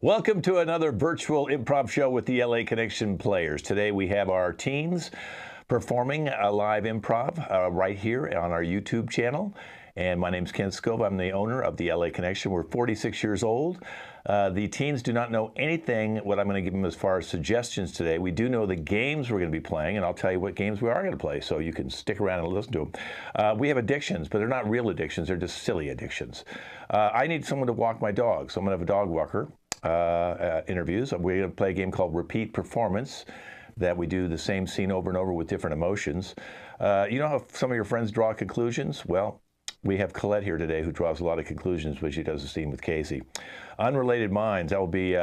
Welcome to another virtual improv show with the LA Connection players. Today we have our teens performing a live improv right here on our YouTube channel. And my name's Ken Scove. I'm the owner of the LA Connection. We're 46 years old. The teens do not know anything what I'm going to give them as far as suggestions today. We do know the games we're going to be playing, and I'll tell you what games we are going to play so you can stick around and listen to them. We have addictions, but they're not real addictions. They're just silly addictions. I need someone to walk my dog, so I'm going to have a dog walker. Interviews. We're going to play a game called Repeat Performance that we do the same scene over and over with different emotions. You know how some of your friends draw conclusions? Well, we have Colette here today who draws a lot of conclusions when she does the scene with Casey. Unrelated minds, that will be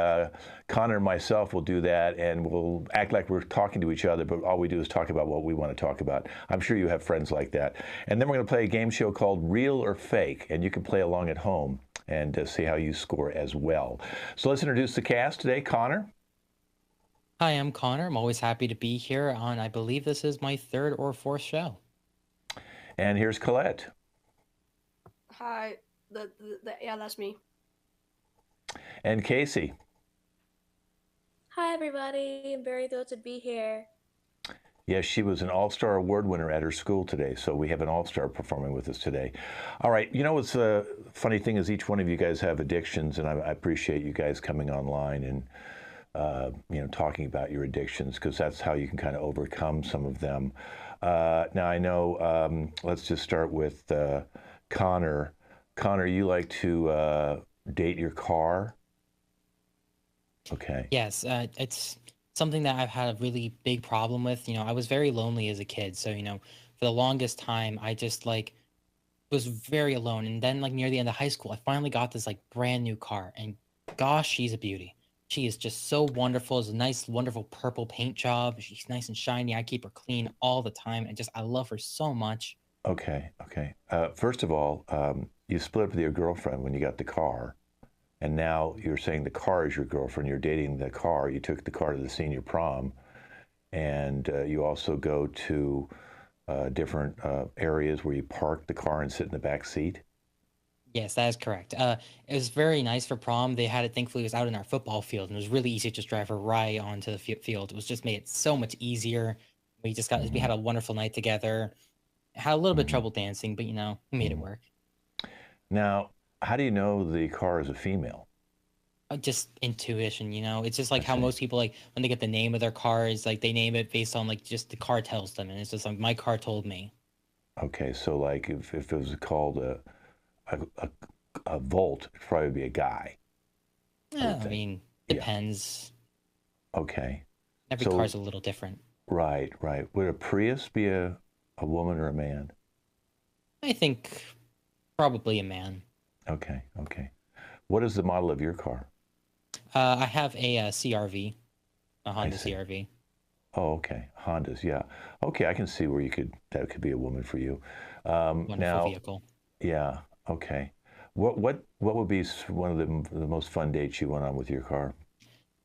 Connor and myself will do that, and we'll act like we're talking to each other, but all we do is talk about what we want to talk about. I'm sure you have friends like that. And then we're going to play a game show called Real or Fake, and you can play along at home and see how you score as well. So let's introduce the cast today. Connor. Hi, I'm Connor. I'm always happy to be here on, I believe this is my third or fourth show. And here's Colette. Hi, yeah, that's me. And Casey. Hi, everybody. I'm very thrilled to be here. Yes, she was an All-Star Award winner at her school today, so we have an All-Star performing with us today. All right, you know what's a funny thing is each one of you guys have addictions, and I appreciate you guys coming online and talking about your addictions, because that's how you can kind of overcome some of them. Now I know, let's just start with Connor. Connor, you like to date your car? Okay. Yes, it's something that I've had a really big problem with. I was very lonely as a kid. So, for the longest time, I just was very alone. And then near the end of high school, I finally got this brand new car. And gosh, she's a beauty. She is just so wonderful. It's a nice, wonderful purple paint job. She's nice and shiny. I keep her clean all the time. And I love her so much. Okay. First of all, you split up with your girlfriend when you got the car. And now you're saying the car is your girlfriend. You're dating the car. You took the car to the senior prom. And you also go to different areas where you park the car and sit in the back seat. Yes, that is correct. It was very nice for prom. They had it, thankfully, it was out in our football field, and it was really easy to just drive her right onto the field. It was just made it so much easier. We had a wonderful night together. Had a little bit of trouble dancing, but we made it work. Now, how do you know the car is a female? Just intuition, it's just like how most people when they get the name of their cars, they name it based on just the car tells them, and it's just like my car told me. Okay, so if it was called a Volt, it'd probably be a guy. Yeah, I mean, depends. Yeah. Okay. Every car's a little different. Right. Would a Prius be a woman or a man? I think probably a man. Okay. What is the model of your car? I have a CRV, a Honda CRV. Oh, okay. Hondas, yeah. Okay, I can see where that could be a woman for you. Wonderful vehicle. Yeah. Okay. What would be one of the most fun dates you went on with your car?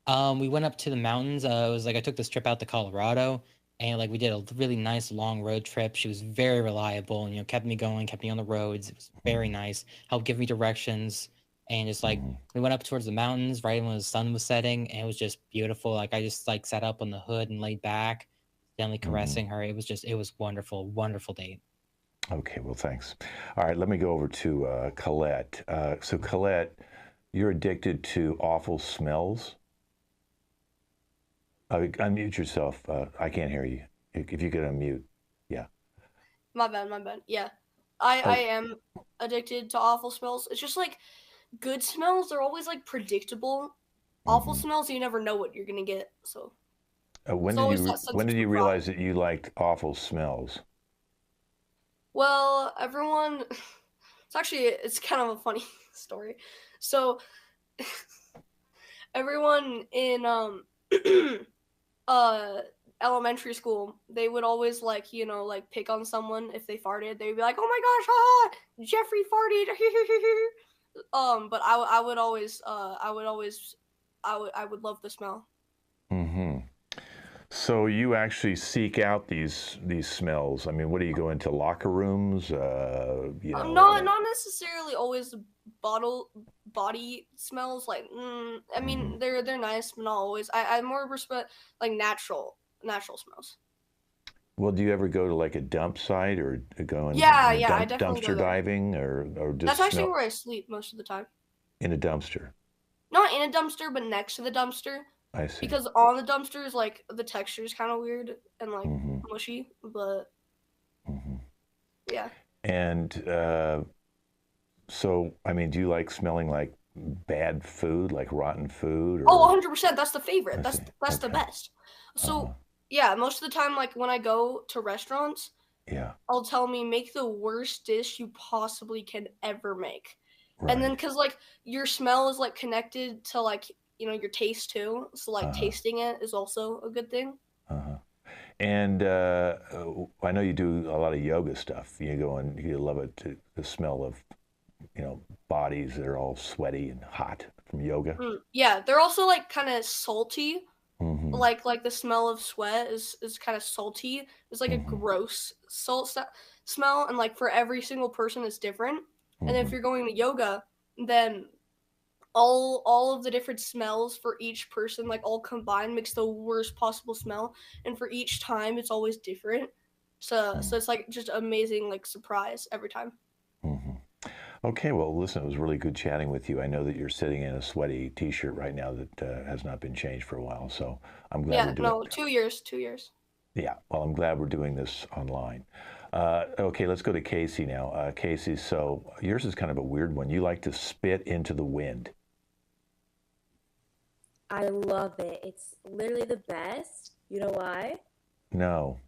We went up to the mountains. It was I took this trip out to Colorado, and we did a really nice long road trip. She was very reliable, and kept me going, kept me on the roads. It was very nice. Helped give me directions, and just we went up towards the mountains right when the sun was setting, and it was just beautiful. I just sat up on the hood and laid back, gently caressing her. It was wonderful, wonderful date. Okay, well, thanks. All right, let me go over to Colette. So Colette, you're addicted to awful smells. Unmute yourself. I can't hear you. If you could unmute. Yeah. My bad. Yeah. I am addicted to awful smells. It's just good smells, they're always predictable. Awful smells, you never know what you're gonna get. So when did you realize that you liked awful smells? Well, everyone it's kind of a funny story. So everyone in elementary school, they would always pick on someone if they farted. They would be like, "Oh my gosh, Jeffrey farted." But I would always I would love the smell. So you actually seek out these smells. I mean, what do you go into locker rooms? Not necessarily always body smells. Like, I mean, they're nice, but not always. I more respect like natural smells. Well, do you ever go to like a dump site or go in, Yeah, you know, yeah, I definitely go dumpster there. diving or just That's actually smell where I sleep most of the time. in a dumpster? Not in a dumpster, but next to the dumpster. I see. Because on the dumpsters, like the texture is kind of weird and like hmm mushy. But hmm yeah. And so, I mean, do you like smelling like bad food, like rotten food? Oh, Or 100%. That's the favorite. I That's see. that's the Okay. best. Uh-huh. So yeah, most of the time, like when I go to restaurants, Yeah. I'll tell me make the worst dish you possibly can ever make. And then Right. because like your smell is like connected to like your taste too. So like Uh-huh. tasting it is also a good thing. Uh-huh. And I know you do a lot of yoga stuff. You go and you love it, the smell of, bodies that are all sweaty and hot from yoga. Yeah, they're also like kind of salty. hmm Like the smell of sweat is kind of salty. It's like a hmm gross smell, and like for every single person, it's different. And if hmm you're going to yoga, then all of the different smells for each person, like all combined, makes the worst possible smell. And for each time, it's always different. So it's like just amazing, like surprise every time. hmm Okay, well, listen, it was really good chatting with you. I know that you're sitting in a sweaty T-shirt right now that has not been changed for a while, so I'm glad we're Yeah, doing. no, 2 years, 2 years. Yeah, well, I'm glad we're doing this online. Okay, let's go to Casey now. Casey, so yours is kind of a weird one. You like to spit into the wind. I love it. It's literally the best. You know why? No.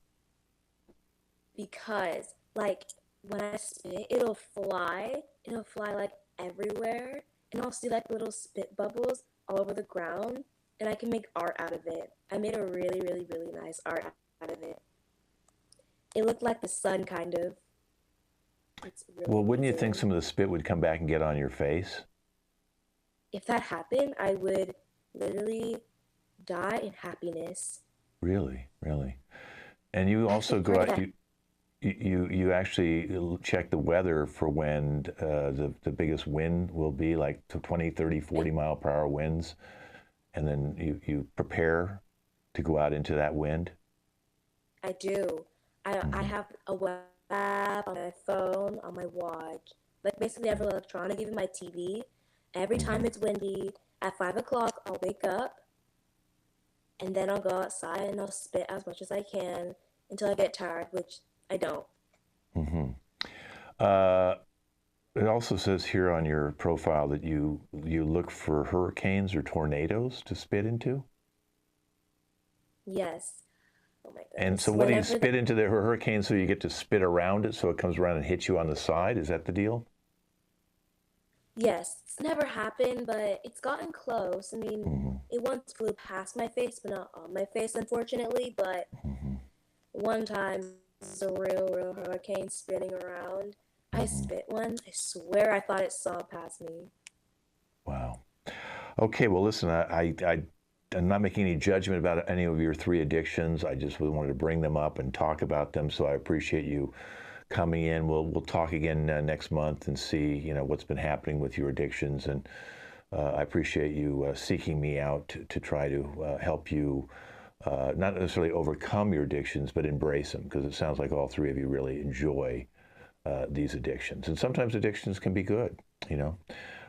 Because like when I spit, it'll fly. It'll fly like everywhere, and I'll see like little spit bubbles all over the ground, and I can make art out of it. I made a really, really, really nice art out of it. It looked like the sun, kind of. It's really Well, wouldn't you think amazing. some of the spit would come back and get on your face? If that happened, I would literally die in happiness. Really, really. And you also Part go of out. that, You actually check the weather for when the biggest wind will be, like to 20, 30, 40 mile per hour winds, and then you prepare to go out into that wind. I do. I hmm have a web app on my phone, on my watch, like basically every electronic, even my TV. Every hmm time it's windy, at 5 o'clock, I'll wake up and then I'll go outside and I'll spit as much as I can until I get tired, which I don't. hmm Uh, it also says here on your profile that you look for hurricanes or tornadoes to spit into. Yes. Oh my And so, goodness. what do you Whenever the spit into the hurricane so you get to spit around it so it comes around and hits you on the side? Is that the deal? Yes, it's never happened, but it's gotten close. I mean, hmm it once flew past my face, but not on my face, unfortunately. But hmm one time, it's a real, real hurricane spinning around. I hmm spit one. I swear I thought it saw past me. Wow. Okay, well, listen, I'm not making any judgment about any of your three addictions. I just really wanted to bring them up and talk about them. So I appreciate you coming in. We'll talk again next month and see what's been happening with your addictions. And I appreciate you seeking me out to try to help you not necessarily overcome your addictions, but embrace them, because it sounds like all three of you really enjoy these addictions. And sometimes addictions can be good. You know,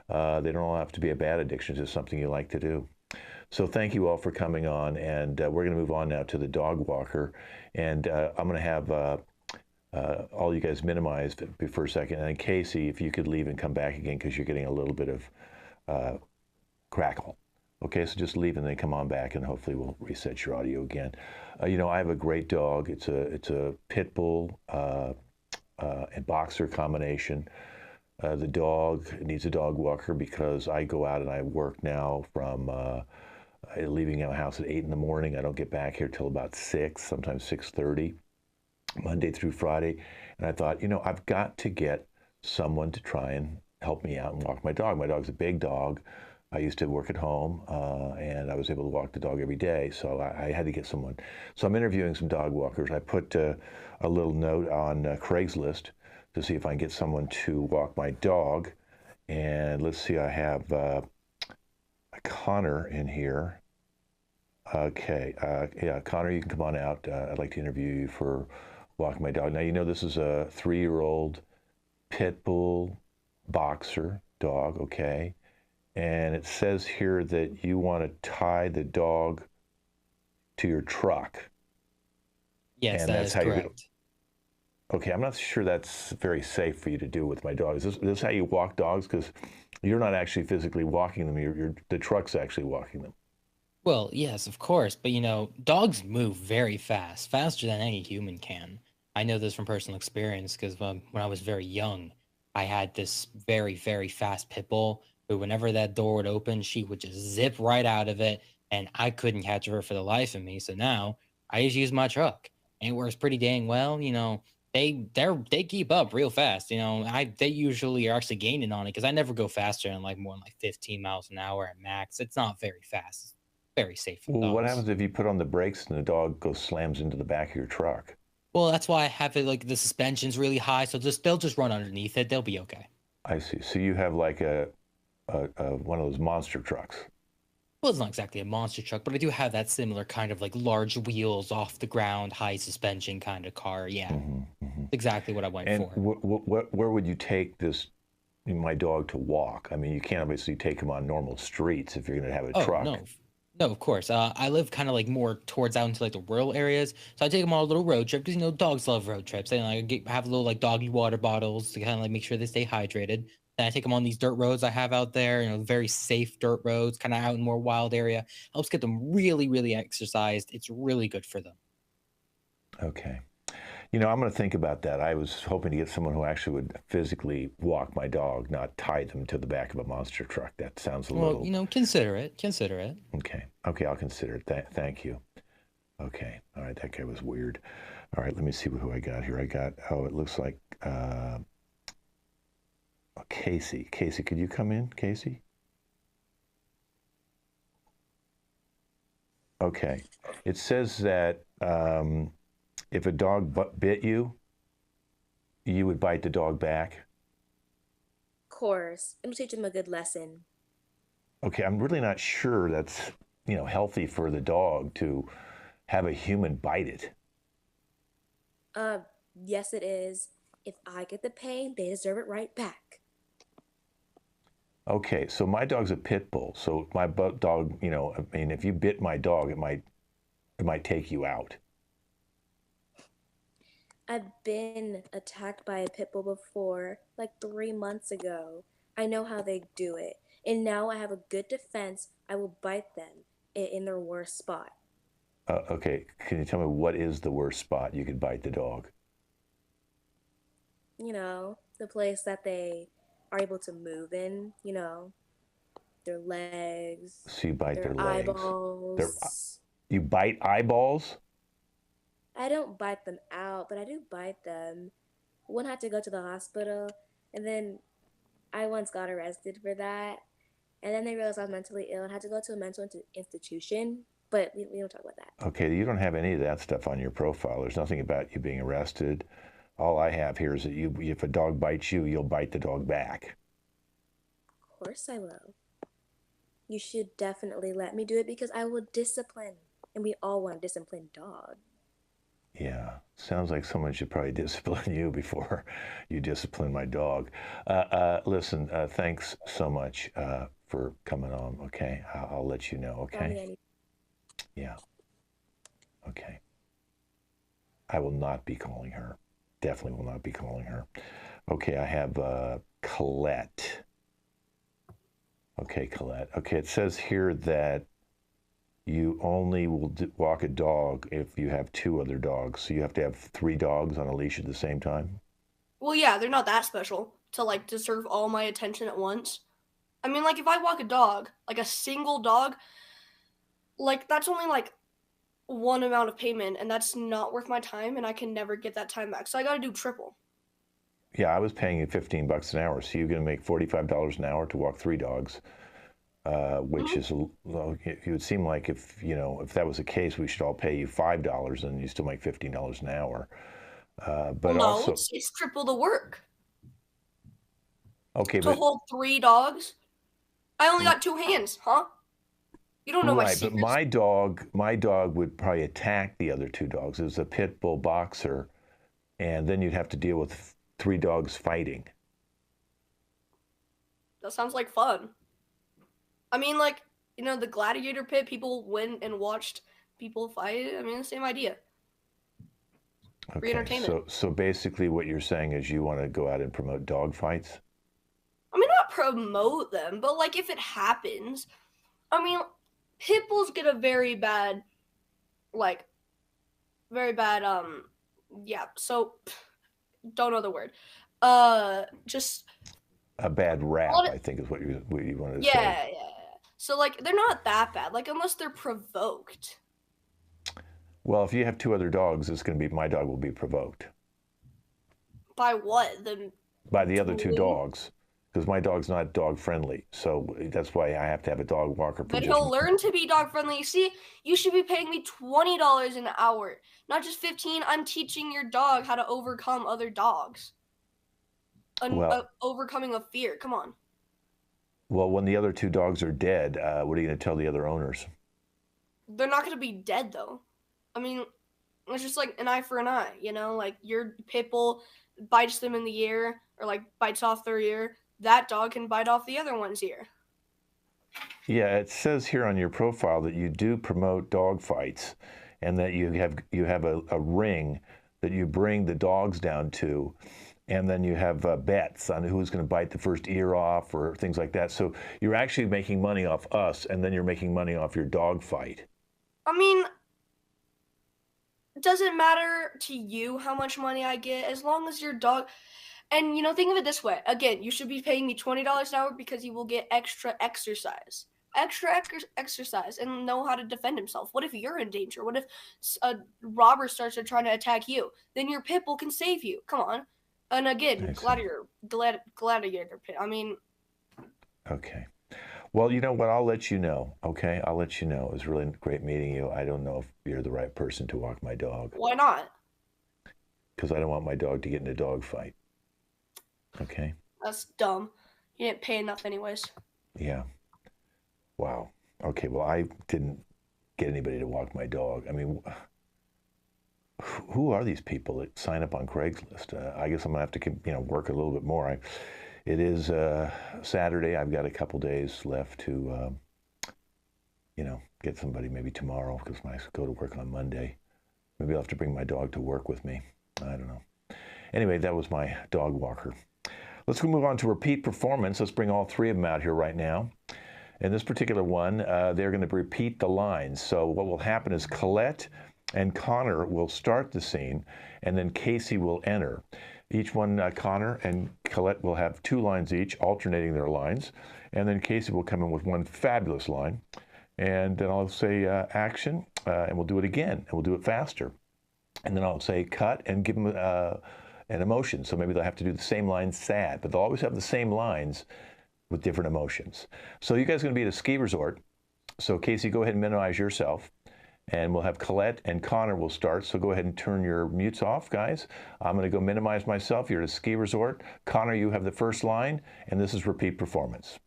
they don't all have to be a bad addiction, it's just something you like to do. So thank you all for coming on, and we're going to move on now to the dog walker, and I'm going to have all you guys minimized for a second, and then Casey, if you could leave and come back again because you're getting a little bit of crackle. Okay, so just leave and then come on back, and hopefully we'll reset your audio again. I have a great dog. It's a pit bull and boxer combination. The dog needs a dog walker because I go out and I work now from leaving our house at 8 in the morning. I don't get back here till about 6, sometimes 6:30, Monday through Friday. And I thought, I've got to get someone to try and help me out and walk my dog. My dog's a big dog. I used to work at home, and I was able to walk the dog every day, so I had to get someone. So I'm interviewing some dog walkers. I put a little note on Craigslist to see if I can get someone to walk my dog. And let's see, I have Connor in here. Okay, yeah, Connor, you can come on out. I'd like to interview you for walking my dog. Now, you know this is a 3-year-old pit bull boxer dog, okay? And it says here that you want to tie the dog to your truck. Yes, And that that's is how you're correct. Okay, I'm not sure that's very safe for you to do with my dog. Is this how you walk dogs? Because you're not actually physically walking them. The truck's actually walking them. Well, yes, of course, but dogs move very fast, faster than any human can. I know this from personal experience because when I was very young, I had this very, very fast pit bull who, whenever that door would open, she would just zip right out of it, and I couldn't catch her for the life of me. So now I just use my truck, and it works pretty dang well. They keep up real fast. They usually are actually gaining on it because I never go faster than like more than like 15 miles an hour at max. It's not very fast, very safe for the Well, what dogs. happens if you put on the brakes and the dog goes slams into the back of your truck? Well, that's why I have it like the suspension's really high, so they'll just run underneath it. They'll be okay. I see. So you have like a one of those monster trucks. Well, it's not exactly a monster truck, but I do have that similar kind of like large wheels off the ground, high suspension kind of car. Yeah, exactly what I went And for. where would you take my dog to walk? I mean, you can't obviously take him on normal streets if you're going to have a Oh, truck. no. No, of course. I live kind of like more towards out into like the rural areas, so I take them on a little road trip because dogs love road trips. And I have little like doggy water bottles to kind of like make sure they stay hydrated. Then I take them on these dirt roads I have out there, very safe dirt roads, kind of out in more wild area. Helps get them really, really exercised. It's really good for them. Okay. I'm going to think about that. I was hoping to get someone who actually would physically walk my dog, not tie them to the back of a monster truck. That sounds a Well, little. consider it. Consider it. Okay. Okay, I'll consider it. Thank you. Okay. All right, that guy was weird. All right, let me see who I got here. it looks like Casey. Casey, could you come in, Casey? Okay. It says that if a dog bit you, you would bite the dog back. Of course, it'll teach them a good lesson. Okay, I'm really not sure that's, healthy for the dog to have a human bite it. Yes, it is. If I get the pain, they deserve it right back. Okay, so my dog's a pit bull. So my dog, I mean, if you bit my dog, it might take you out. I've been attacked by a pit bull before, like 3 months ago. I know how they do it. And now I have a good defense. I will bite them in their worst spot. Okay, can you tell me what is the worst spot you could bite the dog? The place that they are able to move in, their legs, So you bite their legs. eyeballs. You bite eyeballs? I don't bite them out, but I do bite them. One had to go to the hospital, and then I once got arrested for that. And then they realized I was mentally ill and had to go to a mental institution. But we don't talk about that. Okay, you don't have any of that stuff on your profile. There's nothing about you being arrested. All I have here is that if a dog bites you, you'll bite the dog back. Of course I will. You should definitely let me do it because I will discipline. And we all want a disciplined dog. Yeah, sounds like someone should probably discipline you before you discipline my dog. Listen, thanks so much for coming on, okay? I'll let you know, okay? Yeah. Okay. I will not be calling her. Definitely will not be calling her. Okay, I have Colette. Okay, Colette. Okay, it says here that you only will walk a dog if you have 2 other dogs. So you have to have 3 dogs on a leash at the same time? Well, yeah, they're not that special to like deserve all my attention at once. I mean, like if I walk a dog, like a single dog, like that's only like one amount of payment, and that's not worth my time, and I can never get that time back. So I got to do triple. Yeah, I was paying you $15 an hour, so you're going to make $45 an hour to walk 3 dogs. which is, well, it would seem like if, if that was the case, we should all pay you $5 and you still make $15 an hour. But Well, no, also, it's triple the work okay, to but hold 3 dogs. I only got 2 hands, huh? You don't know my right, but secrets. my dog would probably attack the other 2 dogs. It was a pit bull boxer, and then you'd have to deal with 3 dogs fighting. That sounds like fun. I mean, like, the gladiator pit, people went and watched people fight. I mean, the same idea. Free Okay, entertainment. so basically what you're saying is you want to go out and promote dog fights? I mean, not promote them, but like if it happens, I mean, pit bulls get a very bad, like, very bad, yeah, so, don't know the word. Just, A bad rap, Well, I think is what you wanted to say. yeah. So, like, they're not that bad, like, unless they're provoked. Well, if you have 2 other dogs, it's going to be, my dog will be provoked By what? by the other 2 Ooh. dogs, because my dog's not dog friendly. So that's why I have to have a dog walker. But he'll learn to be dog friendly. You see, you should be paying me $20 an hour, not just 15. I'm teaching your dog how to overcome other dogs. Overcoming a fear. Come on. Well, when the other 2 dogs are dead, what are you going to tell the other owners? They're not going to be dead, though. I mean, it's just like an eye for an eye, Like, your pit bull bites them in the ear or, like, bites off their ear. That dog can bite off the other one's ear. Yeah, it says here on your profile that you do promote dog fights, and that you have a ring that you bring the dogs down to, and then you have bets on who's going to bite the first ear off or things like that. So you're actually making money off us, and then you're making money off your dog fight. I mean, does it matter to you how much money I get as long as your dog? And think of it this way. Again, you should be paying me $20 an hour because you will get extra exercise. Exercise and know how to defend himself. What if you're in danger? What if a robber starts trying to attack you? Then your pit bull can save you. Come on. And again, gladiator pit. I mean, Okay. Well, you know what? I'll let you know. Okay, I'll let you know. It was really great meeting you. I don't know if you're the right person to walk my dog, why not? because I don't want my dog to get in a dog fight. Okay. That's dumb. You didn't pay enough anyways. Yeah. Wow. Okay. Well, I didn't get anybody to walk my dog. I mean, who are these people that sign up on Craigslist? I guess I'm gonna have to, work a little bit more. It is Saturday. I've got a couple days left to, get somebody maybe tomorrow, because when I go to work on Monday, maybe I'll have to bring my dog to work with me. I don't know. Anyway, that was my dog walker. Let's move on to repeat performance. Let's bring all 3 of them out here right now. In this particular one, they're going to repeat the lines. So what will happen is Colette and Connor will start the scene, and then Casey will enter. Each one, Connor and Colette will have 2 lines each, alternating their lines, and then Casey will come in with one fabulous line, and then I'll say action, and we'll do it again, and we'll do it faster. And then I'll say cut and give them an emotion. So maybe they'll have to do the same line sad, but they'll always have the same lines with different emotions. So you guys are going to be at a ski resort. So Casey, go ahead and minimize yourself. And we'll have Colette and Connor will start. So go ahead and turn your mutes off, guys. I'm going to go minimize myself. You're at a ski resort. Connor, you have the first line, and this is repeat performance.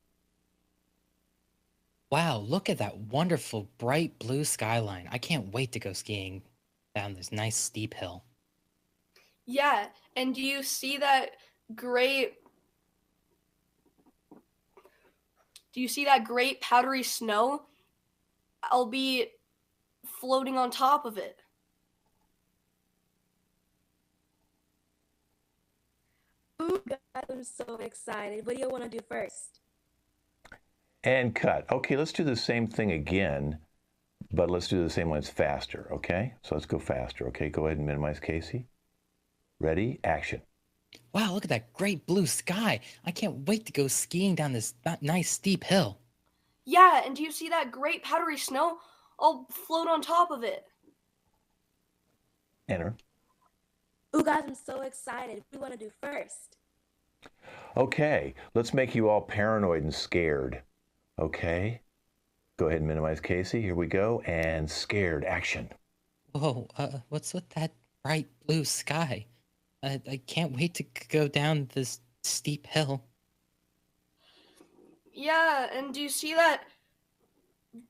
Wow, look at that wonderful bright blue skyline. I can't wait to go skiing down this nice steep hill. Yeah, and do you see that great powdery snow? I'll be floating on top of it. Ooh, God, I'm so excited. What do you want to do first? And cut. Okay, let's do the same thing again, but let's do the same lines faster, okay? So let's go faster, okay? Go ahead and minimize Casey. Ready? Action. Wow, look at that great blue sky. I can't wait to go skiing down this nice steep hill. Yeah, and do you see that great powdery snow? I'll float on top of it. Enter. Ooh, guys, I'm so excited. What do you want to do first? Okay, let's make you all paranoid and scared. Okay. Go ahead and minimize Casey. Here we go. And scared. Action. Whoa, what's with that bright blue sky? I can't wait to go down this steep hill. Yeah, and do you see that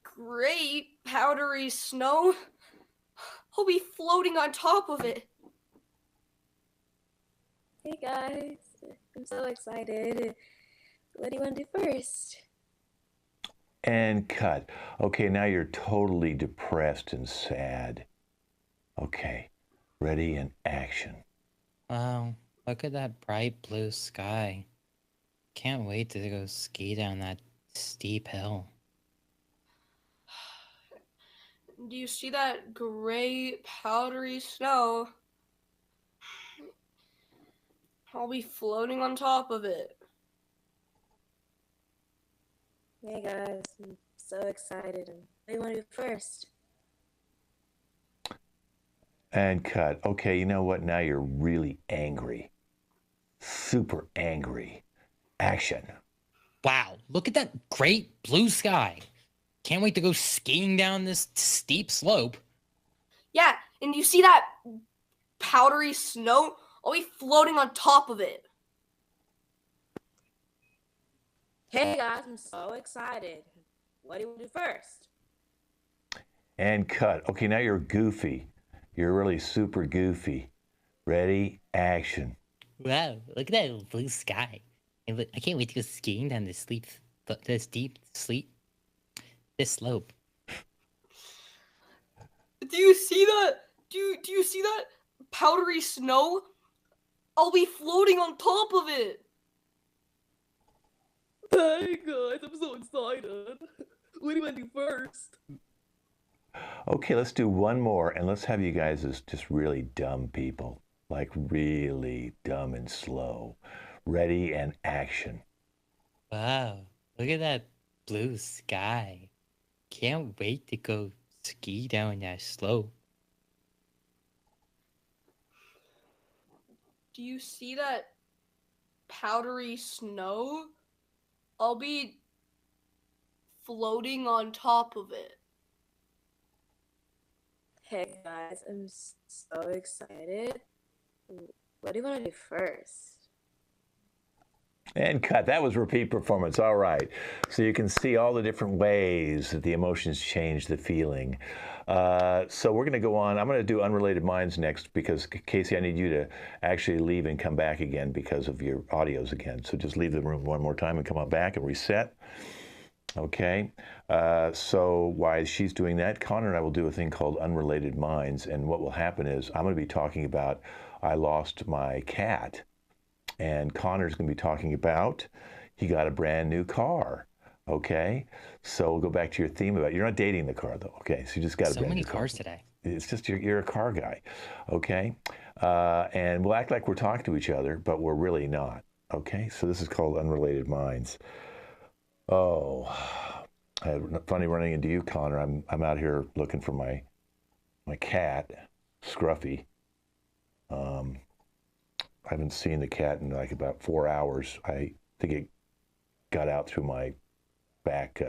great powdery snow? I'll be floating on top of it. Hey guys, I'm so excited. What do you want to do first? And cut. Okay, now you're totally depressed and sad. Okay. Ready and action. Wow, look at that bright blue sky. Can't wait to go ski down that steep hill. Do you see that gray powdery snow? I'll be floating on top of it. Hey guys, I'm so excited. What do you want to do first? And cut. Okay, you know what? Now you're really angry. Super angry. Action. Wow, look at that great blue sky. Can't wait to go skiing down this steep slope. Yeah, and you see that powdery snow? I'll be floating on top of it. Hey guys, I'm so excited. What do you want to do first? And cut. Okay, now you're goofy. You're really super goofy. Ready? Action. Wow, look at that blue sky. I can't wait to go skiing down this slope. Do you see that? Do you see that powdery snow? I'll be floating on top of it. Hey guys, I'm so excited. What do you want to do first? Okay, let's do one more, and let's have you guys as just really dumb people. Like really dumb and slow. Ready and action. Wow, look at that blue sky. Can't wait to go ski down that slope. Do you see that powdery snow? I'll be floating on top of it. Hey guys, I'm so excited. What do you want to do first? And cut. That was repeat performance. All right. So you can see all the different ways that the emotions change the feeling. So we're going to go on. I'm going to do unrelated minds next because, Casey, I need you to actually leave and come back again because of your audios again. So just leave the room one more time and come on back and reset. Okay. So while she's doing that, Connor and I will do a thing called unrelated minds. And what will happen is I'm going to be talking about I lost my cat. And Connor's going to be talking about he got a brand new car. Okay, so we'll go back to your theme about you're not dating the car though. Okay, so you just got a So brand many new car. cars today. It's just you're a car guy. Okay, and we'll act like we're talking to each other, but we're really not. Okay, so this is called Unrelated Minds. Oh, funny running into you, Connor. I'm out here looking for my cat, Scruffy. I haven't seen the cat in like about 4 hours. I think it got out through my back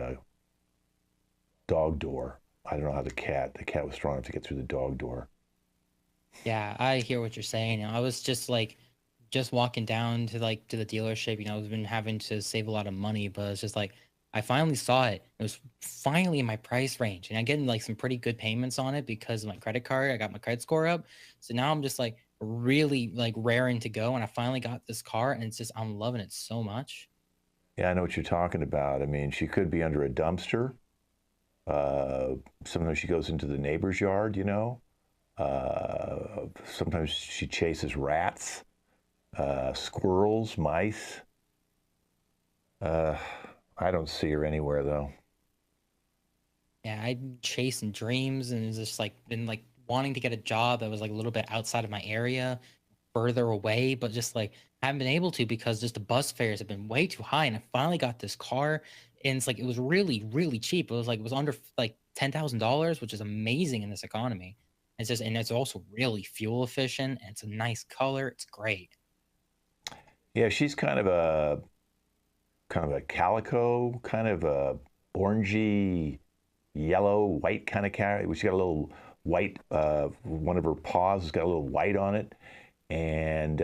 dog door. I don't know how the cat was strong enough to get through the dog door. Yeah, I hear what you're saying. I was just walking down to the dealership. I've been having to save a lot of money, but it's just like I finally saw it. It was finally in my price range, and I'm getting like some pretty good payments on it because of my credit card. I got my credit score up, so now I'm just like really like raring to go, and I finally got this car, and it's just I'm loving it so much. Yeah, I know what you're talking about. I mean, she could be under a dumpster. Sometimes she goes into the neighbor's yard, sometimes she chases rats, squirrels, mice. I don't see her anywhere though. Yeah, I'm chasing dreams, and it's just like been like wanting to get a job that was like a little bit outside of my area, further away, but just like haven't been able to because just the bus fares have been way too high. And I finally got this car, and it's like it was really, really cheap. It was under like $10,000, which is amazing in this economy. And it's also really fuel efficient, and it's a nice color. It's great. Yeah, she's kind of a calico, kind of a orangey, yellow, white kind of cat. She's got a little white. One of her paws has got a little white on it, and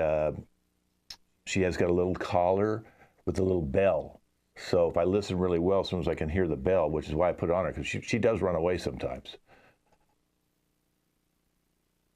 she has got a little collar with a little bell. So if I listen really well, sometimes I can hear the bell, which is why I put it on her, because she does run away sometimes.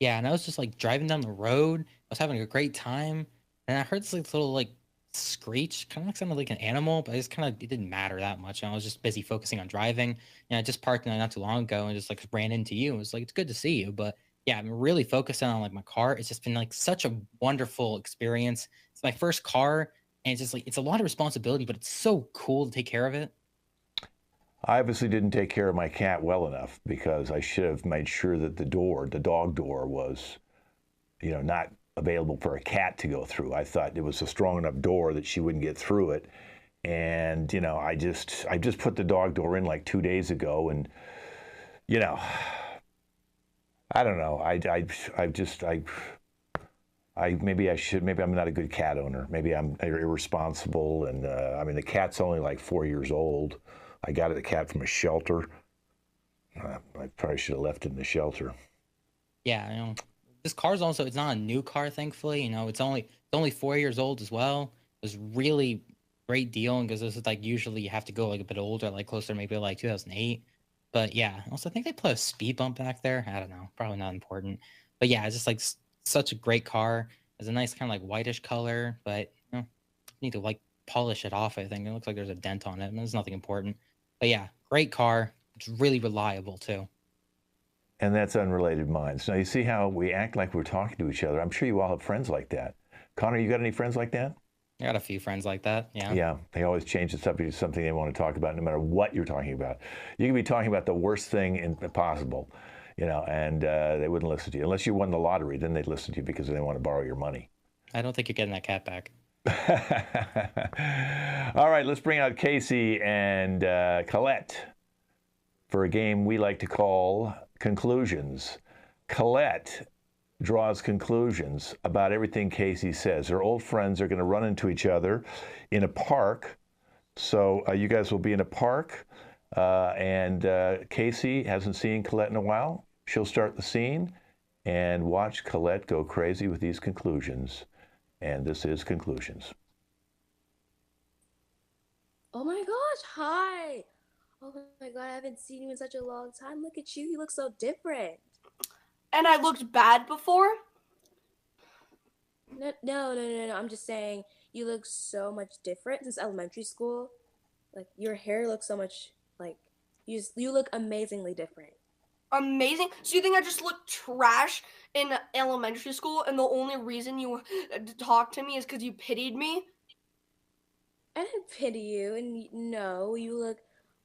Yeah, and I was just like driving down the road. I was having a great time, and I heard this like little like screech, kind of like sounded like an animal, but it didn't matter that much. And I was just busy focusing on driving. And I just parked not too long ago and just like ran into you. It was like it's good to see you, but yeah, I'm really focusing on like my car. It's just been like such a wonderful experience. It's my first car, and it's just like it's a lot of responsibility, but it's so cool to take care of it. I obviously didn't take care of my cat well enough because I should have made sure that the dog door was, not available for a cat to go through. I thought it was a strong enough door that she wouldn't get through it. And, I just put the dog door in like 2 days ago, and, I don't know. Maybe I'm not a good cat owner. Maybe I'm irresponsible. And the cat's only like 4 years old. I got the cat from a shelter. I probably should have left it in the shelter. Yeah, this car's also it's not a new car, thankfully. It's only 4 years old as well. It was really great deal because this is like usually you have to go like a bit older, like closer maybe like 2008. But yeah, also I think they put a speed bump back there. I don't know, probably not important. But yeah, it's just like such a great car. It's a nice kind of like whitish color, but need to like polish it off. I think it looks like there's a dent on it. There's nothing important. But yeah, great car. It's really reliable too. And that's unrelated minds. Now, you see how we act like we're talking to each other. I'm sure you all have friends like that. Connor, you got any friends like that? I got a few friends like that. Yeah. Yeah, they always change the subject to something they want to talk about, no matter what you're talking about. You can be talking about the worst thing possible, and they wouldn't listen to you. Unless you won the lottery, then they'd listen to you because they want to borrow your money. I don't think you're getting that cat back. All right, let's bring out Casey and Colette for a game we like to call Conclusions. Colette draws conclusions about everything Casey says. Her old friends are going to run into each other in a park. So you guys will be in a park, and Casey hasn't seen Colette in a while. She'll start the scene and watch Colette go crazy with these conclusions. And this is Conclusions. Oh my gosh, hi. Oh my god, I haven't seen you in such a long time. Look at you. You look so different. And I looked bad before? No. I'm just saying you look so much different since elementary school. Like your hair looks so much like you look amazingly different. Amazing. So you think I just look trash in elementary school and the only reason you talked to me is because you pitied me? I didn't pity you, and no, you look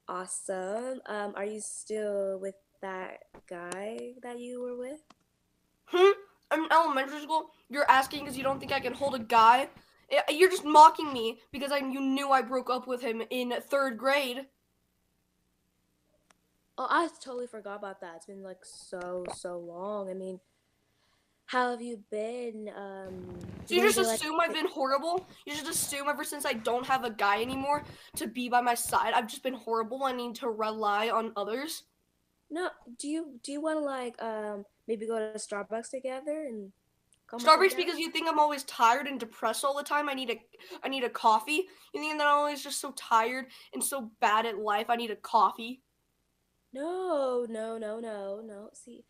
awesome. Are you still with that guy that you were with? In elementary school, you're asking because you don't think I can hold a guy? You're just mocking me because you knew I broke up with him in 3rd grade. Oh, I totally forgot about that. It's been like so long. I mean, how have you been? So you just assume I've been horrible? You just assume ever since I don't have a guy anymore to be by my side, I've just been horrible. I need to rely on others. No, do you want to like maybe go to Starbucks together and Starbucks because you think I'm always tired and depressed all the time. I need a coffee. You think that I'm always just so tired and so bad at life. I need a coffee. No. See,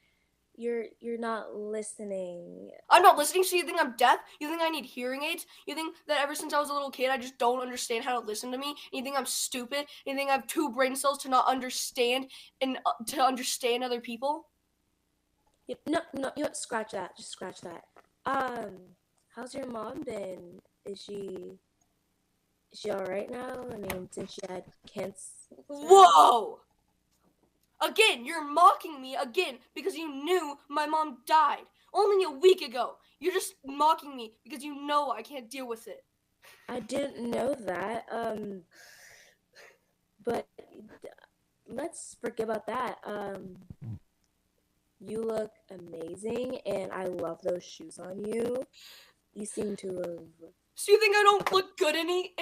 you're not listening. I'm not listening. So you think I'm deaf? You think I need hearing aids? You think that ever since I was a little kid, I just don't understand how to listen to me? You think I'm stupid? You think I have 2 brain cells to not understand and to understand other people? No, scratch that. Just scratch that. How's your mom been? Is she all right now? I mean, since she had cancer. Whoa! Again, you're mocking me again because you knew my mom died only a week ago. You're just mocking me because you know I can't deal with it. I didn't know that. But let's forget about that. You look amazing, and I love those shoes on you. You seem to have... So you think I don't look good any?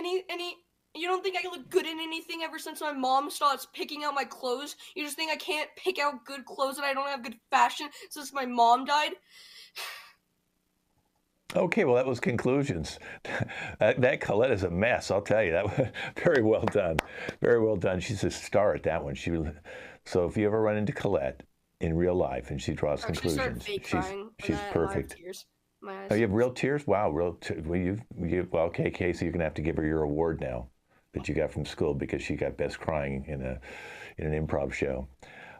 You don't think I look good in anything ever since my mom starts picking out my clothes? You just think I can't pick out good clothes and I don't have good fashion since my mom died? Okay, well, that was conclusions. That Colette is a mess, I'll tell you. That was very well done. Very well done. She's a star at that one. So if you ever run into Colette in real life and she draws conclusions, started fake crying, she's and perfect. I have tears in my eyes. Oh, you have real tears? Wow, well, okay, Casey, you're gonna have to give her your award now that you got from school because she got best crying in an improv show.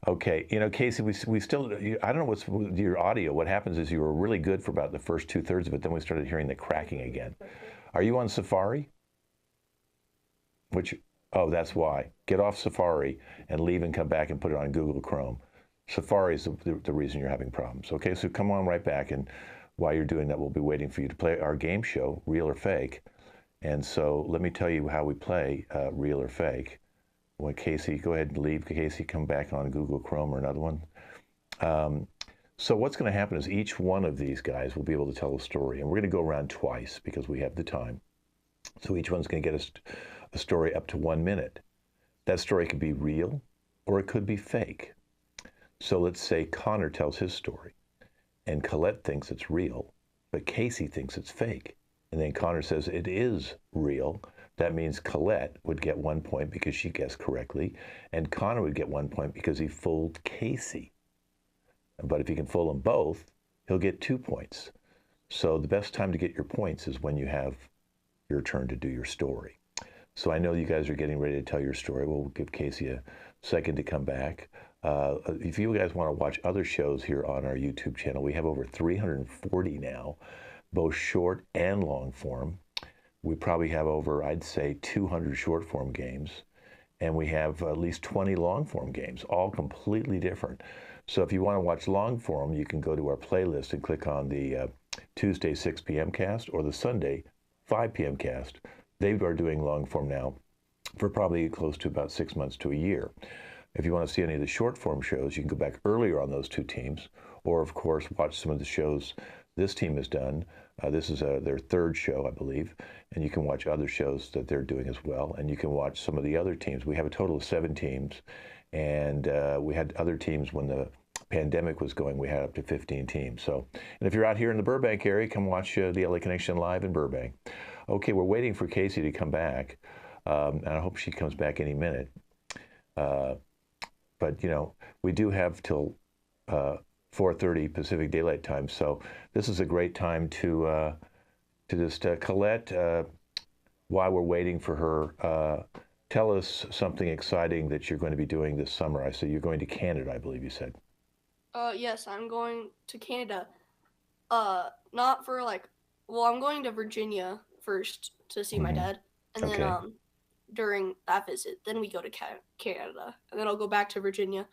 Okay, Casey, we still, I don't know what's with your audio. What happens is you were really good for about the first 2/3 of it, then we started hearing the cracking again. Are you on Safari? Oh, that's why. Get off Safari and leave and come back and put it on Google Chrome. Safari is the reason you're having problems. Okay, so come on right back, and while you're doing that, we'll be waiting for you to play our game show, Real or Fake. And so let me tell you how we play Real or Fake. When Casey, go ahead and leave. Casey, come back on Google Chrome or another one. So what's going to happen is each one of these guys will be able to tell a story, and we're going to go around twice because we have the time. So each one's going to get us a story up to 1 minute. That story could be real or it could be fake. So let's say Connor tells his story, and Colette thinks it's real, but Casey thinks it's fake. And then Connor says it is real. That means Colette would get 1 point because she guessed correctly, and Connor would get 1 point because he fooled Casey. But if he can fool them both, he'll get 2 points. So the best time to get your points is when you have your turn to do your story. So I know you guys are getting ready to tell your story. We'll give Casey a second to come back. If you guys want to watch other shows here on our YouTube channel, we have over 340 now, both short and long form. We probably have over, I'd say, 200 short form games, and we have at least 20 long form games, all completely different. So if you want to watch long form, you can go to our playlist and click on the Tuesday 6 p.m. cast or the Sunday 5 p.m. cast. They are doing long form now for probably close to about 6 months to a year. If you want to see any of the short form shows, you can go back earlier on those two teams, or of course watch some of the shows this team has done. This is their third show, I believe, and you can watch other shows that they're doing as well, and you can watch some of the other teams. We have a total of 7 teams, and we had other teams when the pandemic was going. We had up to 15 teams. So, and if you're out here in the Burbank area, come watch the LA Connection live in Burbank. Okay, we're waiting for Casey to come back, and I hope she comes back any minute. But we do have till 4:30 Pacific Daylight Time, so this is a great time to just Colette. While we're waiting for her, tell us something exciting that you're going to be doing this summer. I said you're going to Canada, I believe you said. Yes, I'm going to Canada. Not for I'm going to Virginia first to see my dad, and Okay. then during that visit, then we go to Canada, and then I'll go back to Virginia,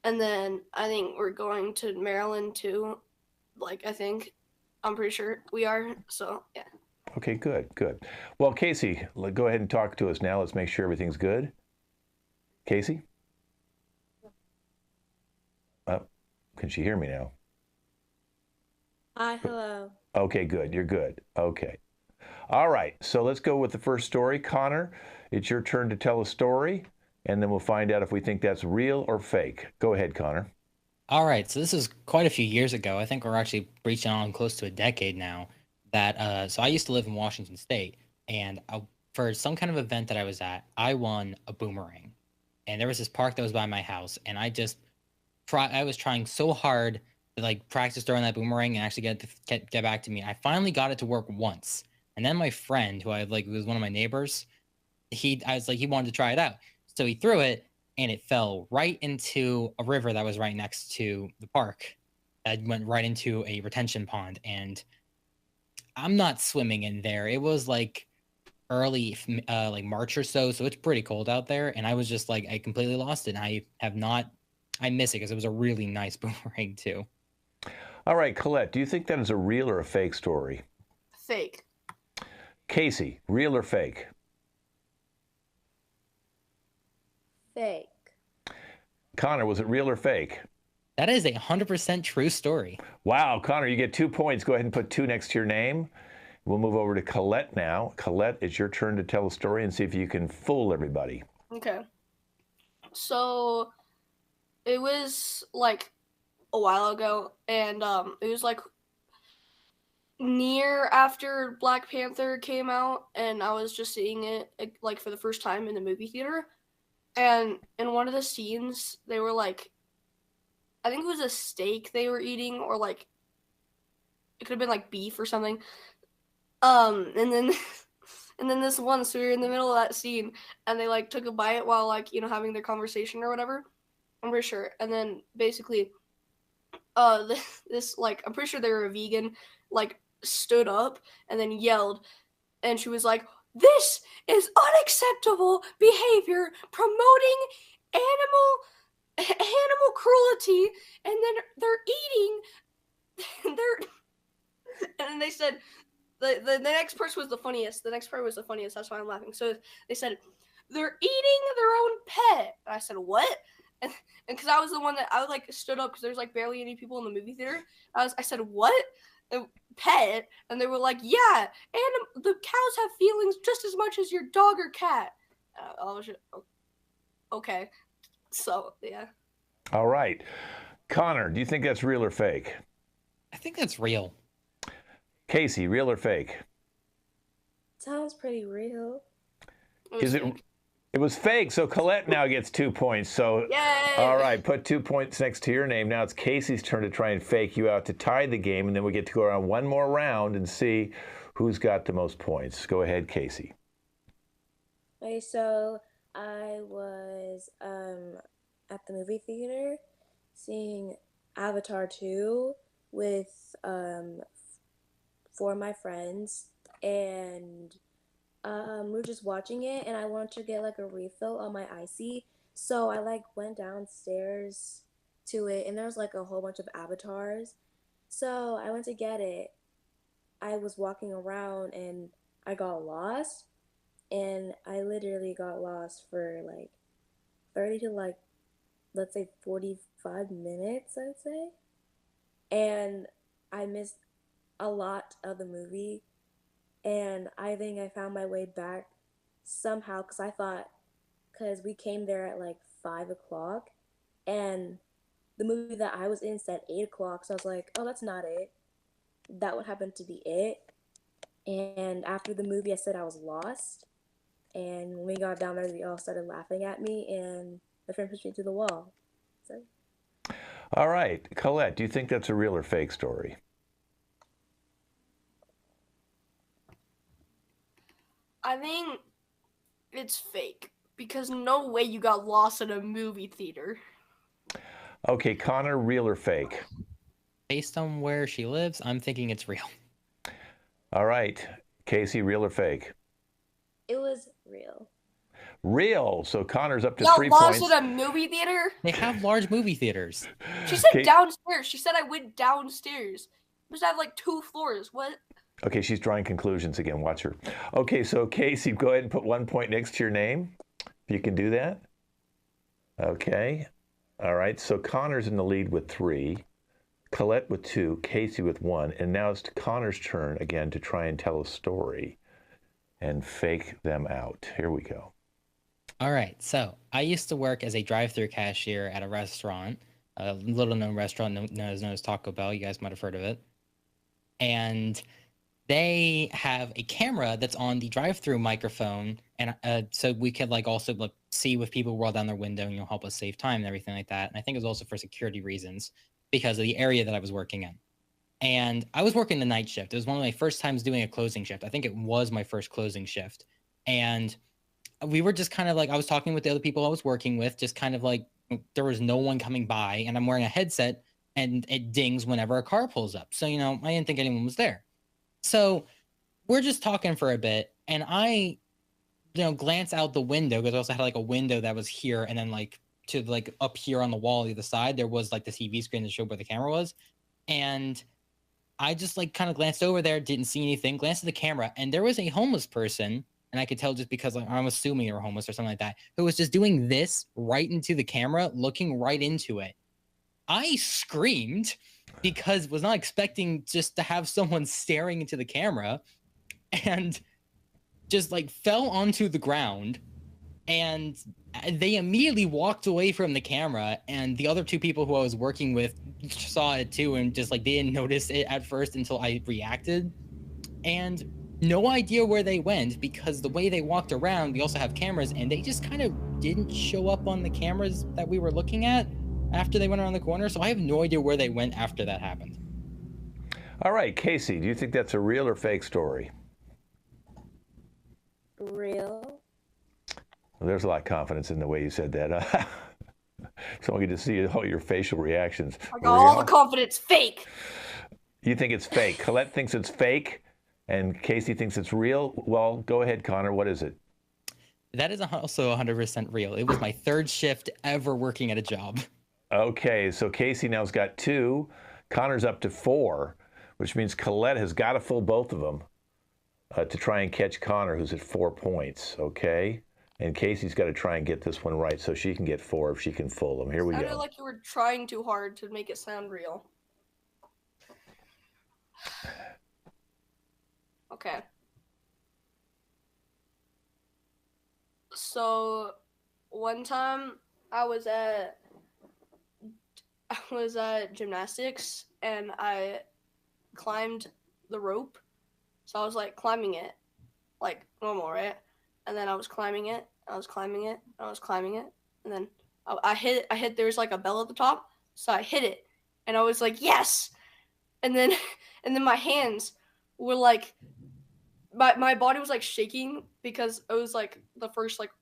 and then I think we're going to Maryland too. I'm pretty sure we are. So yeah. Okay, good. Well, Casey, go ahead and talk to us now. Let's make sure everything's good. Casey? Can she hear me now? Hi, hello. Okay, good. You're good. Okay. All right. So let's go with the first story. Connor, it's your turn to tell a story, and then we'll find out if we think that's real or fake. Go ahead, Connor. All right, so this is quite a few years ago. I think we're actually reaching on close to a decade now. So I used to live in Washington State, and for some kind of event that I was at, I won a boomerang. And there was this park that was by my house, and I was trying so hard to practice throwing that boomerang and actually get back to me. I finally got it to work once, and then my friend, who was one of my neighbors, he wanted to try it out, so he threw it. And it fell right into a river that was right next to the park. It went right into a retention pond. And I'm not swimming in there. It was early, March or so. So it's pretty cold out there. And I was just I completely lost it. And I miss it because it was a really nice boomerang too. All right, Colette, do you think that is a real or a fake story? Fake. Casey, real or fake? Fake. Connor, was it real or fake? That is 100% true story. Wow, Connor, you get 2 points. Go ahead and put 2 next to your name. We'll move over to Colette now. Colette, it's your turn to tell a story and see if you can fool everybody. Okay. So it was like a while ago, and it was like near after Black Panther came out, and I was just seeing it like for the first time in the movie theater. And in one of the scenes, they were like, I think it was a steak they were eating, or like it could have been like beef or something. And then and then this one, so we were in the middle of that scene, and they like took a bite while like having their conversation or whatever. I'm pretty sure. And then basically, this like I'm pretty sure they were a vegan, like stood up and then yelled, and she was like, "This is unacceptable behavior, promoting animal cruelty," and then they're eating, and then they said. The next part was the funniest. The next part was the funniest. That's why I'm laughing. So they said, "They're eating their own pet." And I said, "What?" And because I was the one that I like stood up because there's like barely any people in the movie theater. I said, "What? Pet?" And they were like, "Yeah, and the cows have feelings just as much as your dog or cat." I was just, okay. So yeah. All right. Connor, do you think that's real or fake? I think that's real. Casey, real or fake? Sounds pretty real. Is it? It was fake. So Colette now gets 2 points. So Yay! All right, put 2 points next to your name. Now it's Casey's turn to try and fake you out to tie the game, and then we get to go around one more round and see who's got the most points. Go ahead, Casey. Okay, so I was at the movie theater seeing Avatar 2 with 4 of my friends, and we were just watching it, and I wanted to get like a refill on my icy, so I like went downstairs to it, and there was like a whole bunch of avatars, so I went to get it. I was walking around and I got lost, and I literally got lost for like 30 to like, let's say 45 minutes, I'd say, and I missed a lot of the movie, and I think I found my way back somehow because we came there at like 5 o'clock, and the movie that I was in said 8 o'clock, so I was like, oh, that's not it. That would happen to be it. And after the movie, I said I was lost, and when we got down there, they all started laughing at me, and my friend pushed me to the wall. So. All right, Colette, do you think that's a real or fake story? I think it's fake because no way you got lost in a movie theater. Okay, Connor, real or fake? Based on where she lives, I'm thinking it's real. All right, Casey, real or fake? It was real. Real. So Connor's up to Got 3 lost points. in a movie theater? They have large movie theaters. She said Okay. downstairs. She said I went downstairs. We just have like 2 floors. What? Okay, she's drawing conclusions again. Watch her. Okay, so Casey, go ahead and put 1 point next to your name, if you can do that. Okay. All right, so Connor's in the lead with 3, Colette with 2, Casey with 1, and now it's Connor's turn again to try and tell a story and fake them out. Here we go. All right, so I used to work as a drive-through cashier at a restaurant, a little-known restaurant known as Taco Bell. You guys might have heard of it. And they have a camera that's on the drive-through microphone, and so we could like also like see if people roll down their window and help us save time and everything like that. And I think it was also for security reasons because of the area that I was working in. And I was working the night shift. It was one of my first times doing a closing shift. I think it was my first closing shift. And we were just kind of like, I was talking with the other people I was working with, just kind of like there was no one coming by, and I'm wearing a headset and it dings whenever a car pulls up. So, I didn't think anyone was there. So we're just talking for a bit, and I, glance out the window because I also had like a window that was here, and then like to like up here on the wall on the other side, there was like the TV screen that showed where the camera was. And I just like kind of glanced over there, didn't see anything, glanced at the camera, and there was a homeless person, and I could tell just because like I'm assuming they were homeless or something like that, who was just doing this right into the camera, looking right into it. I screamed because was not expecting just to have someone staring into the camera. and just like fell onto the ground. And they immediately walked away from the camera, and the other two people who I was working with saw it too, and just like they didn't notice it at first until I reacted. And no idea where they went, because the way they walked around, we also have cameras, and they just kind of didn't show up on the cameras that we were looking at after they went around the corner. So I have no idea where they went after that happened. All right, Casey, do you think that's a real or fake story? Real. Well, there's a lot of confidence in the way you said that. So I get to see all your facial reactions. I got all the confidence. Fake. You think it's fake. Colette thinks it's fake, and Casey thinks it's real. Well, go ahead, Connor. What is it? That is also 100% real. It was my third shift ever working at a job. Okay, so Casey now's got 2. Connor's up to 4, which means Colette has got to fool both of them to try and catch Connor, who's at 4 points. Okay. And Casey's got to try and get this one right so she can get 4 if she can fool them. Here we Sounded go. like you were trying too hard to make it sound real. Okay. So, one time I was at gymnastics and I climbed the rope. So I was like climbing it like normal, right? And then I was climbing it, I was climbing it, I was climbing it, and then I hit there's like a bell at the top, so I hit it, and I was like, yes! And then my hands were like, my body was like shaking because it was like the first like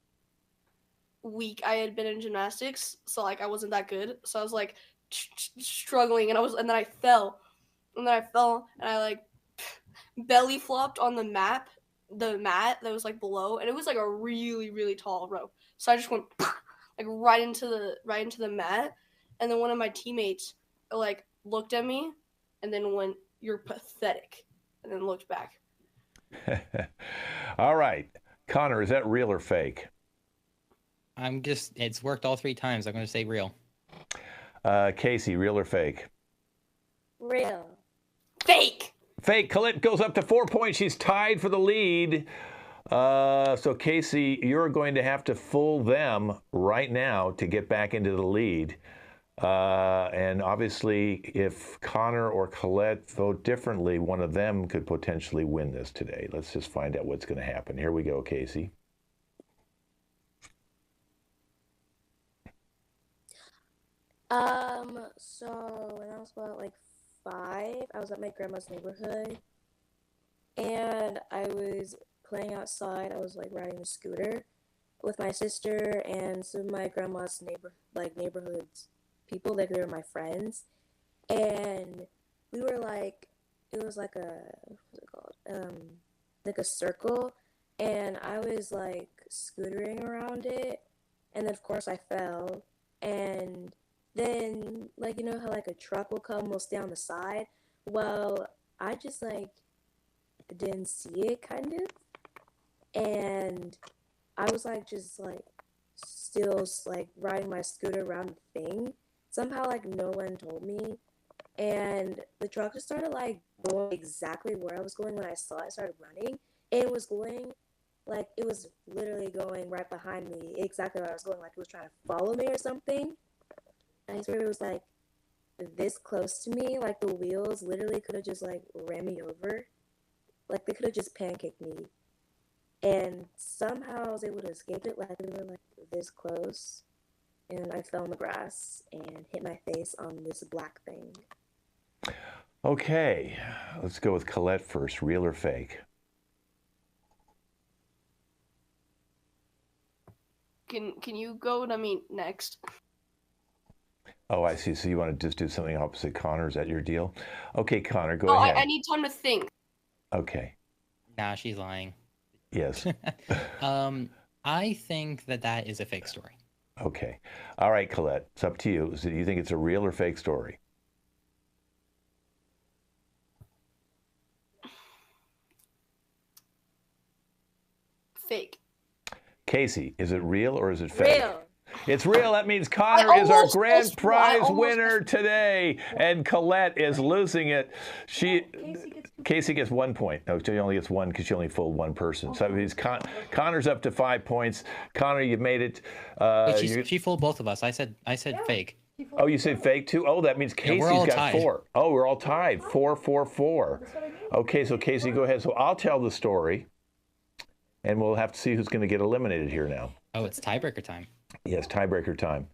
week I had been in gymnastics, so like I wasn't that good, so I was like struggling, and then I fell, and I like belly flopped on the mat that was like below, and it was like a really, really tall rope. So I just went like right into the mat, and then one of my teammates like looked at me and then went, "You're pathetic," and then looked back. All right. Connor, is that real or fake? It's worked all 3 times. I'm going to say real. Casey, real or fake? Real. Fake. Fake. Colette goes up to 4 points. She's tied for the lead. So Casey, you're going to have to fool them right now to get back into the lead. And obviously, if Connor or Colette vote differently, one of them could potentially win this today. Let's just find out what's going to happen. Here we go, Casey. So when I was about like 5, I was at my grandma's neighborhood, and I was playing outside. I was like riding a scooter with my sister and some of my grandma's neighborhood people. Like they were my friends, and we were like, it was like what's it called? Like a circle, and I was like scootering around it, and then of course I fell, and then like you know how like a truck will come, will stay on the side. Well, I just like didn't see it kind of, and I was like just like still like riding my scooter around the thing. Somehow like no one told me, and the truck just started like going exactly where I was going. When I saw it, started running. It was going like it was literally going right behind me, exactly where I was going, like it was trying to follow me or something. I swear it was like this close to me, like the wheels literally could have just like ran me over. Like they could have just pancaked me. And somehow I was able to escape it, like they were like this close. And I fell in the grass and hit my face on this black thing. Okay, let's go with Colette first. Real or fake? Can you go to me next? Oh, I see. So you want to just do something opposite Connor? Is that your deal? Okay, Connor, go ahead. I need time to think. Okay. Nah, she's lying. Yes. I think that is a fake story. Okay. All right, Colette, it's up to you. So do you think it's a real or fake story? Fake. Casey, is it real or is it fake? Real. It's real. That means Connor is our grand I prize almost winner today, and Colette is losing it. Casey gets 1 point. No, she only gets one because she only fooled one person. So that means Connor's up to 5 points. Connor, you've made it. Wait, she fooled both of us. I said fake. Oh, you said fake too? Oh, that means Casey's all got tied. 4. Oh, we're all tied. 4, 4, 4. Okay, so Casey, go ahead. So I'll tell the story, and we'll have to see who's going to get eliminated here now. Oh, it's tiebreaker time. Yes, tiebreaker time.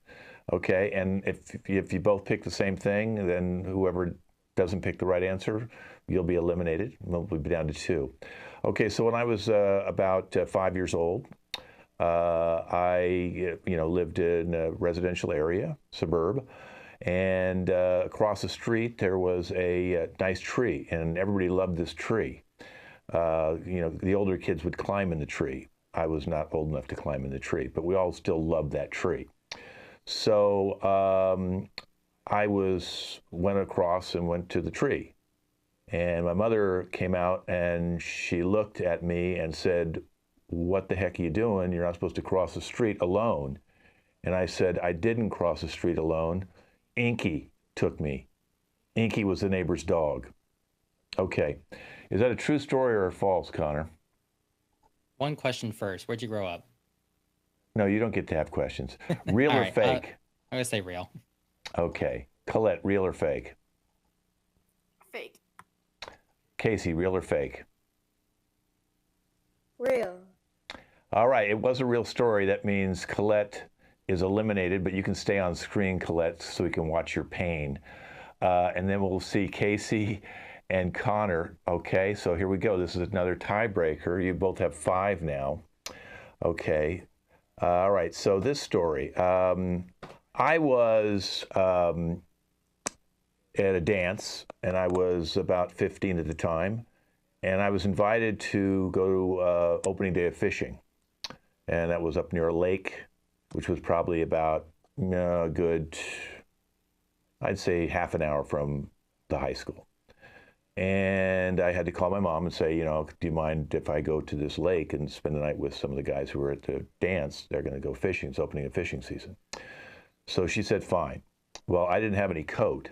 Okay, and if you both pick the same thing, then whoever doesn't pick the right answer, you'll be eliminated. We'll be down to 2. Okay, so when I was about 5 years old, I lived in a residential area, suburb, and across the street there was a nice tree, and everybody loved this tree. The older kids would climb in the tree. I was not old enough to climb in the tree, but we all still loved that tree. So I went across and went to the tree, and my mother came out and she looked at me and said, "What the heck are you doing? You're not supposed to cross the street alone." And I said, "I didn't cross the street alone. Inky took me." Inky was the neighbor's dog. Okay. Is that a true story or false, Connor? One question first. Where'd you grow up? No, you don't get to have questions. Real All or right, fake? I'm gonna say real. Okay. Colette, real or fake? Fake. Casey, real or fake? Real. All right, it was a real story. That means Colette is eliminated, but you can stay on screen, Colette, so we can watch your pain. And then we'll see Casey and Connor. Okay, so here we go. This is another tiebreaker. You both have 5 now. Okay. All right, so this story. I was at a dance, and I was about 15 at the time, and I was invited to go to opening day of fishing. And that was up near a lake, which was probably about a good, I'd say, half an hour from the high school. And I had to call my mom and say, do you mind if I go to this lake and spend the night with some of the guys who were at the dance? They're going to go fishing. It's opening a fishing season. So she said, fine. Well, I didn't have any coat.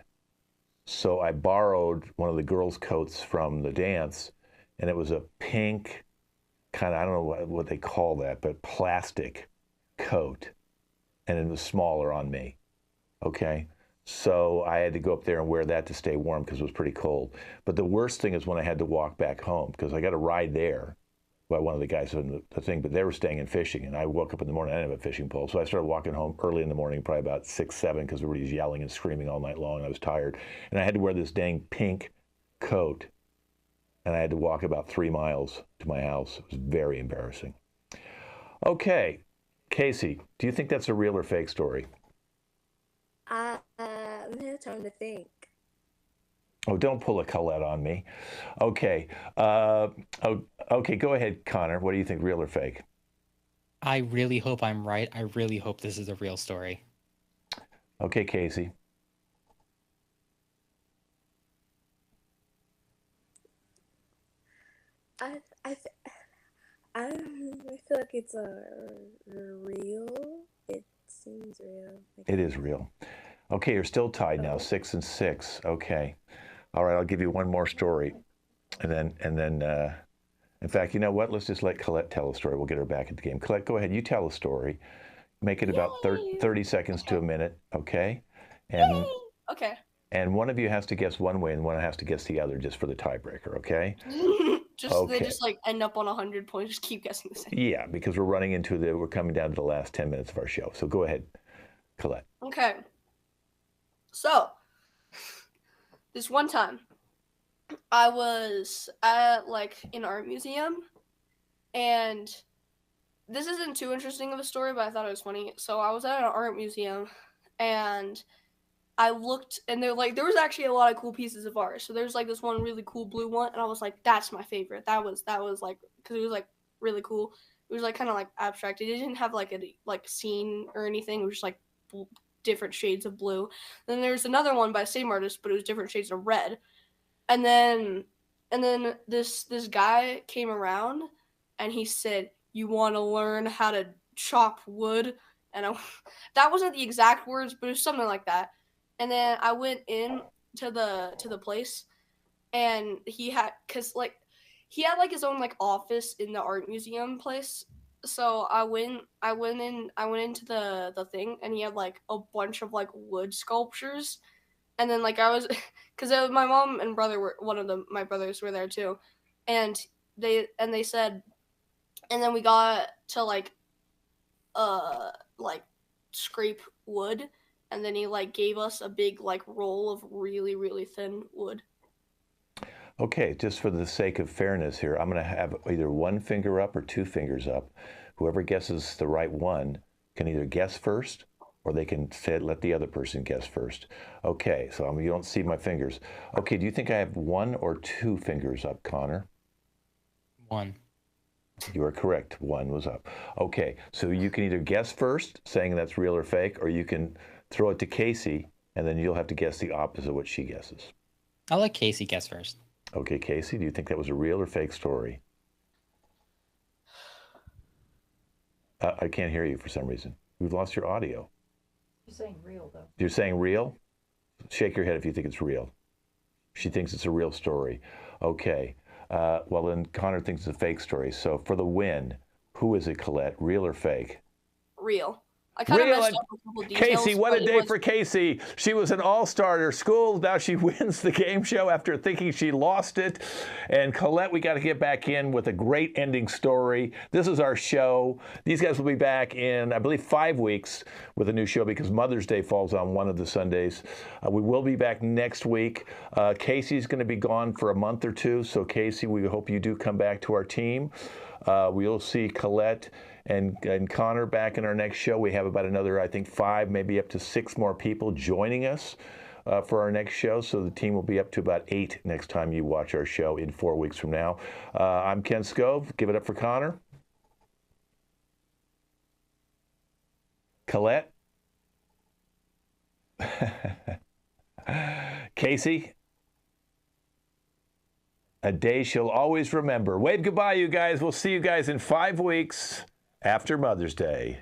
So I borrowed one of the girls' coats from the dance, and it was a pink kind of, I don't know what they call that, but plastic coat. And it was smaller on me. Okay? So I had to go up there and wear that to stay warm because it was pretty cold. But the worst thing is when I had to walk back home, because I got a ride there by one of the guys in the thing, but they were staying and fishing. And I woke up in the morning, I didn't have a fishing pole. So I started walking home early in the morning, probably about 6, 7, because everybody's yelling and screaming all night long. And I was tired. And I had to wear this dang pink coat. And I had to walk about 3 miles to my house. It was very embarrassing. Okay, Casey, do you think that's a real or fake story? I'm gonna have time to think. Oh, don't pull a Colette on me. Okay. Okay, go ahead, Connor. What do you think, real or fake? I really hope I'm right. I really hope this is a real story. Okay, Casey. I feel like it's real. It seems real. It is real. Okay, you're still tied now, 6 and 6. Okay. All right, I'll give you one more story. And then, in fact, you know what? Let's just let Colette tell a story. We'll get her back at the game. Colette, go ahead. You tell a story. Make it about 30 seconds to a minute, okay? And Okay. And one of you has to guess one way and one has to guess the other just for the tiebreaker, okay? They just like end up on 100 points, just keep guessing the same. Yeah, because we're coming down to the last 10 minutes of our show. So go ahead, Colette. Okay. So, this one time, I was at like an art museum, and this isn't too interesting of a story, but I thought it was funny. So I was at an art museum, and I looked, and there was actually a lot of cool pieces of art. So there's like this one really cool blue one, and I was like, that's my favorite. That was like, because it was like really cool. It was like kind of like abstract. It didn't have like a like scene or anything. It was just like different shades of blue. Then there's another one by the same artist, but it was different shades of red. And then this guy came around, and he said, "You want to learn how to chop wood? And that wasn't the exact words, but it was something like that. And then I went in to the place, and he had his own like office in the art museum place. So I went into the thing, and he had like a bunch of like wood sculptures. And then like I was because my mom and brother were my brothers were there too, and they said, and then we got to like like scrape wood, and then he like gave us a big like roll of really really thin wood. Okay, just for the sake of fairness here, I'm going to have either one finger up or two fingers up. Whoever guesses the right one can either guess first, or they can let the other person guess first. Okay, so you don't see my fingers. Okay, do you think I have one or two fingers up, Connor? One. You are correct. One was up. Okay, so you can either guess first, saying that's real or fake, or you can throw it to Casey, and then you'll have to guess the opposite of what she guesses. I'll let Casey guess first. Okay, Casey, do you think that was a real or fake story? I can't hear you for some reason. We've lost your audio. You're saying real, though. You're saying real? Shake your head if you think it's real. She thinks it's a real story. Okay. Well, then Connor thinks it's a fake story. So for the win, who is it, Colette? Real or fake? Real. I kind of messed up a couple details. Casey, what a day for Casey. She was an all-star at her school. Now she wins the game show after thinking she lost it. And Colette, we got to get back in with a great ending story. This is our show. These guys will be back in, I believe, 5 weeks with a new show because Mother's Day falls on one of the Sundays. We will be back next week. Casey's going to be gone for a month or two. So, Casey, we hope you do come back to our team. We'll see Colette and Connor back in our next show. We have about another, I think, 5, maybe up to 6 more people joining us for our next show. So the team will be up to about 8 next time you watch our show in 4 weeks from now. I'm Ken Scove. Give it up for Connor. Colette. Casey. A day she'll always remember. Wave goodbye, you guys. We'll see you guys in 5 weeks after Mother's Day.